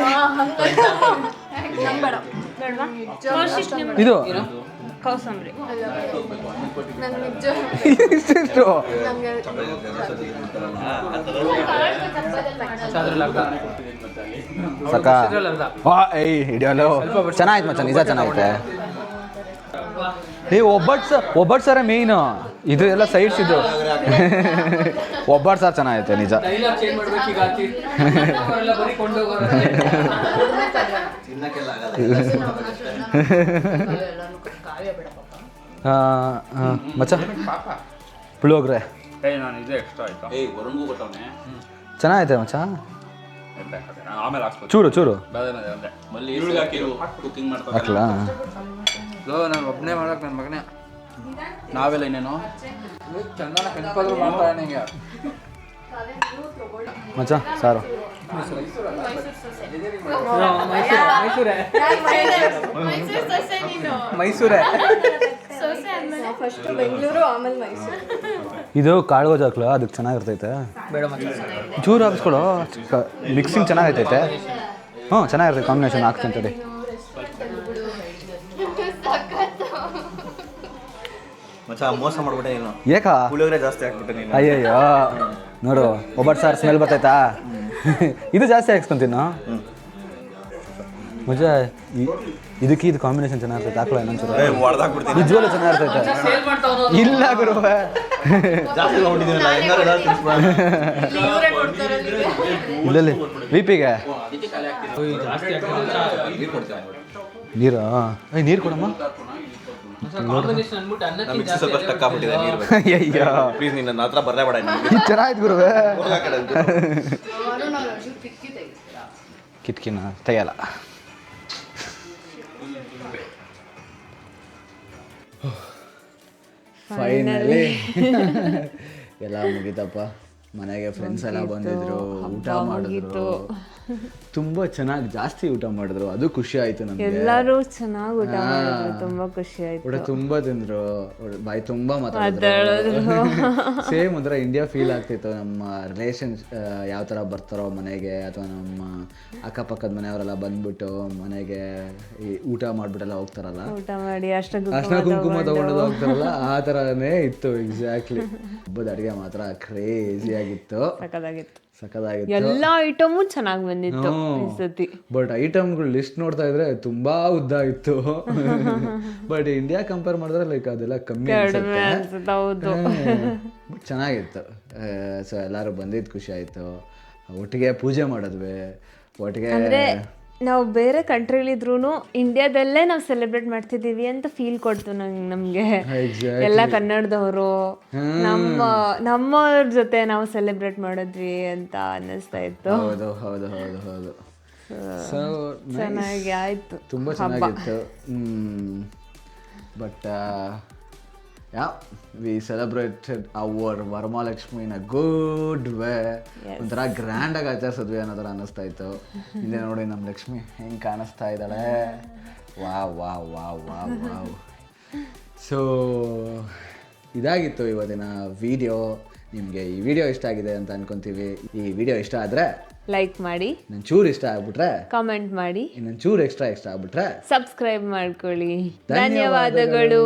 ಇದು ಕೋಸಂಬರಿ ಇಷ್ಟಿಷ್ಟು ಸಾಕ ಏಯ್ ಹಿಡಿಯಲು ಚೆನ್ನಾಯ್ತು ಮಚ್ಚ, ನಿಜ ಚೆನ್ನಾಗೈತೆ. ಒಬ್ಬಟ್ಟು ಸಾರ ಮೇಯ್ನು, ಇದು ಎಲ್ಲ ಸೈಡ್ಸ್ ಇದು. ಒಬ್ಬಟ್ಟು ಸಾರು ಚೆನ್ನಾಗೈತೆ ನಿಜ. ಮಚ್ಚ ಪುಳಿಯೋಗ್ರೆ ಚೆನ್ನಾಗೈತೆ ಮಚ್ಚ. ಚೂರು ಹಾಕ್ಲಾ? ನಾನು ಒಬ್ಬನೇ ಮಾಡಕ್ ನನ್ನ ಮಗನೇ, ನಾವೆಲ್ಲ ಇನ್ನೇನು ಚಂದನ ಹೆಲ್ಪಾದ್ರು ಮಾಡ್ತಾ ನನಗೆ. ಮಚ್ಚ ಸಾರು ಮೈಸೂರೇ. ಇದು ಕಾಳುಗೋಜು ಹಾಕ್ಲ, ಅದಕ್ಕೆ ಚೆನ್ನಾಗಿರ್ತೈತೆ. ಚೂರು ಹಾಕ್ಸ್ಕೊಳು, ಮಿಕ್ಸಿಂಗ್ ಚೆನ್ನಾಗೈತೈತೆ. ಹ್ಞೂ ಚೆನ್ನಾಗಿರ್ತೈತೆ ಕಾಂಬಿನೇಷನ್. ಹಾಕ್ತೀನಿ ತಡಿ. ಮೋಸ ಮಾಡ್ಬಿಟ್ಟೆ ನೀನು. ಏಕಾ ಪುಳಿಯೋಗರೆ ಜಾಸ್ತಿ ಹಾಕ್ಬಿಟ್ಟೆ ನೀನು. ಅಯ್ಯಯ್ಯೋ ನೋಡು, ಒಬ್ಬಟ್ಟು ಸಾರು ಸ್ಮೆಲ್ ಬರ್ತೈತಾ? ಇದು ಜಾಸ್ತಿ ಹಾಕ್ಸ್ಕೊಂತೀನಿ ಮಜ. ಇದಕ್ಕೆ ಇದು ಕಾಂಬಿನೇಷನ್ ಚೆನ್ನಾಗಿರ್ತೈತೆ. ಹಾಕ್ಲ ಇನ್ನೊಂಚೂರು, ನಿಜವಾಗ್ಲೂ ಚೆನ್ನಾಗಿರ್ತೈತೆ. ಇಲ್ಲ ಗುರುವೆ, ಇಲ್ಲಲ್ಲಿ ವಿಪಿಗೆ ನೀರು. ನೀರು ಕೊಡಮ್ಮ. ಚೆನ್ನಾಯ್ತು ಗುರುವೆ. ಕಿಟ್ಕಿನ ತೆಗಿಯಲ್ಲ. ಫೈನಲಿ ಎಲ್ಲ ಮುಗಿತಪ್ಪ. ಮನೆಗೆ ಫ್ರೆಂಡ್ಸ್ ಎಲ್ಲ ಬಂದಿದ್ರು, ಊಟ ಮಾಡಿದ್ರು, ತುಂಬಾ ಚೆನ್ನಾಗಿ ಜಾಸ್ತಿ ಊಟ ಮಾಡಿದ್ರು. ಅದು ಖುಷಿ ಆಯ್ತು ನಮ್ಗೆ. ಎಲ್ಲರೂ ಚೆನ್ನಾಗಿ ಊಟ ಮಾಡಿದ್ರು, ತುಂಬಾ ಖುಷಿ ಆಯ್ತು. ಊಟ ತುಂಬಾ ತಿಂದ್ರು, ಬಾಯಿ ತುಂಬಾ ಮಾತಾಡಿದ್ರು. ಸೇಮ್ ಒಂಥರ ಇಂಡಿಯಾ ಫೀಲ್ ಆಗ್ತಿತ್ತು. ನಮ್ಮ ರಿಲೇಷನ್ಸ್ ಯಾವ ತರ ಬರ್ತಾರೋ ಮನೆಗೆ, ಅಥವಾ ನಮ್ಮ ಅಕ್ಕಪಕ್ಕದ ಮನೆಯವರೆಲ್ಲ ಬಂದ್ಬಿಟ್ಟು ಮನೆಗೆ ಈ ಊಟ ಮಾಡ್ಬಿಟ್ಟೆಲ್ಲ ಹೋಗ್ತಾರಲ್ಲ, ಊಟ ಮಾಡಿ ಅಷ್ಟ ಕುಂಕುಮ ತಗೊಂಡು ಹೋಗ್ತಾರಲ್ಲ, ಆ ತರಾನೇ ಇತ್ತು ಎಕ್ಸಾಕ್ಟ್ಲಿ. ಹಬ್ಬದ ಅಡಿಗೆ ಮಾತ್ರ ಕ್ರೇಜಿ ಆಗಿತ್ತು, ಸಖತ್ತಾಗಿತ್ತು. ಎಲ್ಲಾ ಐಟಮು ಚೆನ್ನಾಗಿ ಬಂದಿತ್ತು ಈ ಸತಿ. ಬಟ್ ಐಟಮ್ಗಳು ಲಿಸ್ಟ್ ನೋಡ್ತಾ ಇದ್ರೆ ತುಂಬಾ ಉದ್ದ ಇತ್ತು. ಬಟ್ ಇಂಡಿಯಾ ಕಂಪೇರ್ ಮಾಡಿದ್ರೆ ಲೈಕ್ ಅದೆಲ್ಲ ಕಮ್ಮಿ ಅನ್ಸುತ್ತೆ. ಹೌದು, ಬಟ್ ಚೆನ್ನಾಗಿತ್ತು. ಸೊ ಎಲ್ಲರೂ ಬಂದಿದ್ದು ಖುಷಿ ಆಯ್ತು. ಒಟ್ಟಿಗೆ ಪೂಜೆ ಮಾಡಿದ್ವಿ, ಒಟ್ಟಿಗೆ ನಾವು ಬೇರೆ ಕಂಟ್ರಿಲಿದ್ರೂ ಇಂಡಿಯಾದಲ್ಲೇ ನಾವು ಸೆಲೆಬ್ರೇಟ್ ಮಾಡ್ತಿದ್ದೀವಿ ಅಂತ ಫೀಲ್ ಕೊಡ್ತು ನಮಗೆ. ಎಲ್ಲ ಕನ್ನಡದವರು ನಮ್ಮವ್ರ ಜೊತೆ ನಾವು ಸೆಲೆಬ್ರೇಟ್ ಮಾಡಿದ್ವಿ ಅಂತ ಅನ್ನಿಸ್ತಾ ಇತ್ತು. ಹೌದು ಹೌದು ಹೌದು ಹೌದು. ಸೊ ಚೆನ್ನಾಗಿ ಆಯ್ತು, ತುಂಬ ಚೆನ್ನಾಗಿತ್ತು. But we celebrated our Varamahalakshmi in a good way. ಒಂಥರ ಗ್ರ್ಯಾಂಡಾಗಿ ಆಚರಿಸಿದ್ವಿ ಅನ್ನೋ ಥರ ಅನ್ನಿಸ್ತಾ ಇತ್ತು. ಇಲ್ಲೇ ನೋಡಿ ನಮ್ಮ ಲಕ್ಷ್ಮಿ ಹೆಂಗೆ ಕಾಣಿಸ್ತಾ ಇದ್ದಾಳೆ. Wow wow wow wow wow. So ಇದಾಗಿತ್ತು ಇವತ್ತಿನ ವಿಡಿಯೋ. ನಿಮಗೆ ಈ ವಿಡಿಯೋ ಇಷ್ಟ ಆಗಿದೆ ಅಂತ ಅನ್ಕೊಂತೀವಿ. ಈ ವಿಡಿಯೋ ಇಷ್ಟ ಆದರೆ ಲೈಕ್ ಮಾಡಿ, ಇನ್ನೊಂದು ಚೂರು ಇಷ್ಟ ಆಗ್ಬಿಟ್ರೆ ಕಾಮೆಂಟ್ ಮಾಡಿ, ಇನ್ನೊಂದು ಚೂರು ಎಕ್ಸ್ಟ್ರಾ ಇಷ್ಟ ಆಗ್ಬಿಟ್ರೆ ಸಬ್ಸ್ಕ್ರೈಬ್ ಮಾಡ್ಕೊಳ್ಳಿ. ಧನ್ಯವಾದಗಳು.